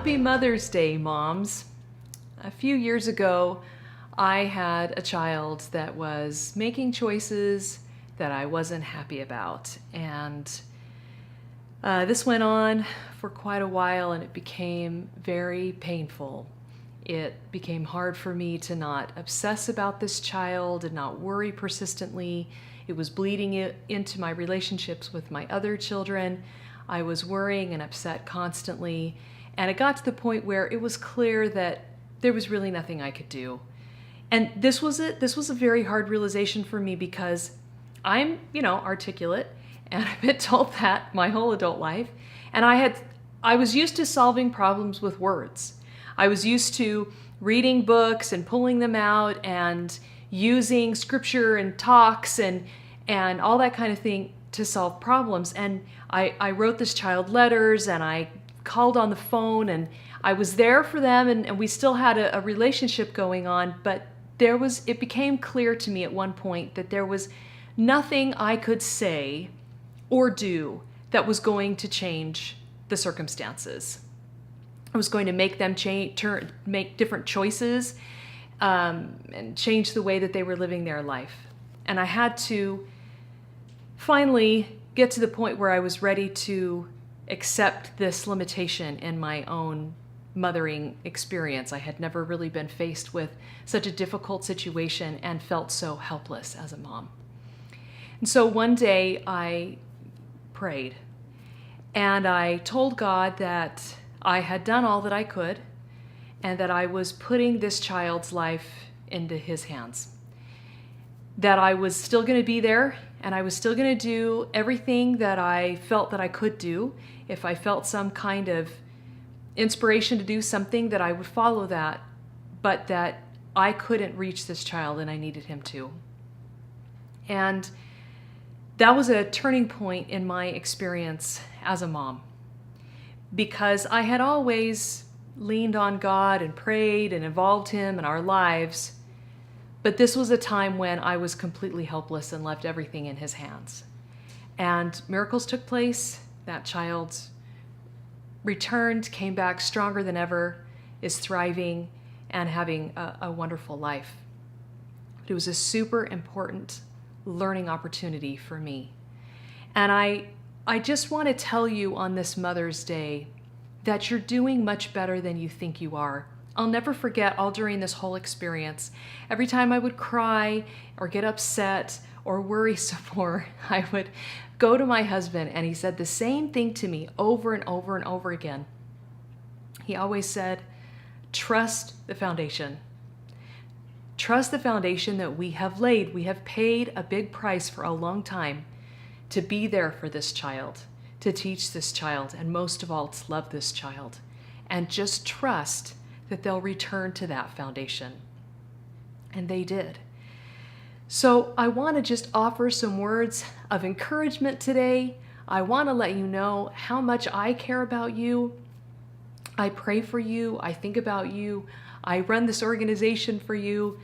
Happy Mother's Day, moms. A few years ago, I had a child that was making choices that I wasn't happy about. And this went on for quite a while, and it became very painful. It became hard for me to not obsess about this child and not worry persistently. It was bleeding into my relationships with my other children. I was worrying and upset constantly. And it got to the point where it was clear that there was really nothing I could do. And this was a very hard realization for me because I'm, articulate, and I've been told that my whole adult life. And I was used to solving problems with words. I was used to reading books and pulling them out and using scripture and talks and all that kind of thing to solve problems. And I wrote this child letters, and I called on the phone, and I was there for them, and we still had a relationship going on, but it became clear to me at one point that there was nothing I could say or do that was going to change the circumstances. I was going to make them make different choices, and change the way that they were living their life. And I had to finally get to the point where I was ready to accept this limitation in my own mothering experience. I had never really been faced with such a difficult situation and felt so helpless as a mom. And so one day I prayed, and I told God that I had done all that I could, and that I was putting this child's life into His hands. That I was still going to be there, and I was still going to do everything that I felt that I could do. If I felt some kind of inspiration to do something, that I would follow that, but that I couldn't reach this child and I needed Him to. And that was a turning point in my experience as a mom, because I had always leaned on God and prayed and involved Him in our lives, but this was a time when I was completely helpless and left everything in His hands. And miracles took place. That child returned, came back stronger than ever, is thriving and having a wonderful life. But it was a super important learning opportunity for me. And I just want to tell you on this Mother's Day that you're doing much better than you think you are. I'll never forget, all during this whole experience, every time I would cry or get upset or worry some more, I would go to my husband, and he said the same thing to me over and over and over again. He always said, trust the foundation. Trust the foundation that we have laid. We have paid a big price for a long time to be there for this child, to teach this child, and most of all, to love this child. And just trust that they'll return to that foundation. And they did. So I want to just offer some words of encouragement today. I want to let you know how much I care about you. I pray for you. I think about you. I run this organization for you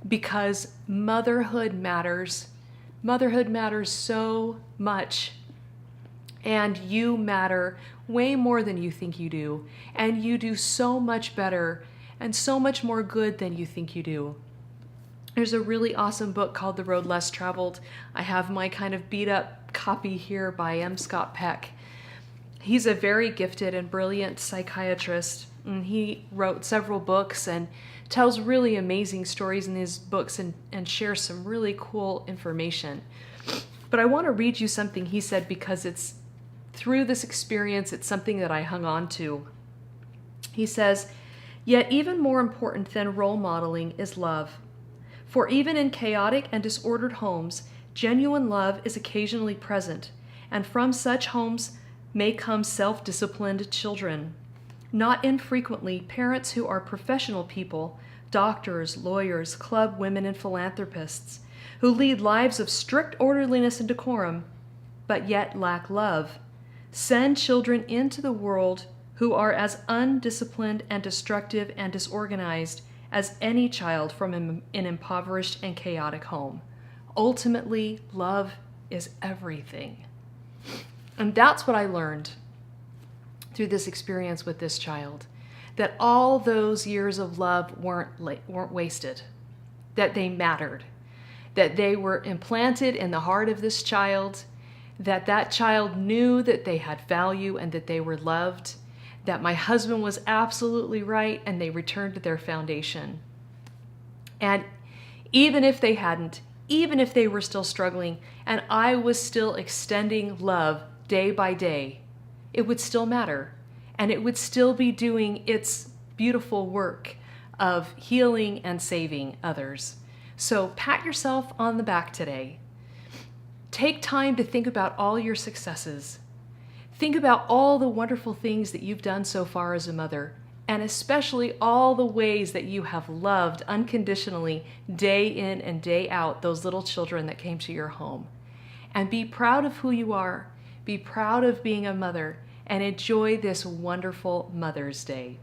because motherhood matters. Motherhood matters so much. And you matter way more than you think you do. And you do so much better and so much more good than you think you do. There's a really awesome book called The Road Less Traveled. I have my kind of beat up copy here by M. Scott Peck. He's a very gifted and brilliant psychiatrist, and he wrote several books and tells really amazing stories in his books and shares some really cool information. But I want to read you something he said, because it's through this experience, it's something that I hung on to. He says, "Yet even more important than role modeling is love. For even in chaotic and disordered homes, genuine love is occasionally present, and from such homes may come self-disciplined children. Not infrequently, parents who are professional people, doctors, lawyers, club women, and philanthropists, who lead lives of strict orderliness and decorum, but yet lack love, send children into the world who are as undisciplined and destructive and disorganized as any child from an impoverished and chaotic home. Ultimately, love is everything." And that's what I learned through this experience with this child. that all those years of love weren't wasted, that they mattered, that they were implanted in the heart of this child, that that child knew that they had value and that they were loved, that my husband was absolutely right, and they returned to their foundation. And even if they hadn't, even if they were still struggling, and I was still extending love day by day, it would still matter. And it would still be doing its beautiful work of healing and saving others. So pat yourself on the back today. Take time to think about all your successes. Think about all the wonderful things that you've done so far as a mother, and especially all the ways that you have loved unconditionally day in and day out those little children that came to your home. And be proud of who you are. Be proud of being a mother, and enjoy this wonderful Mother's Day.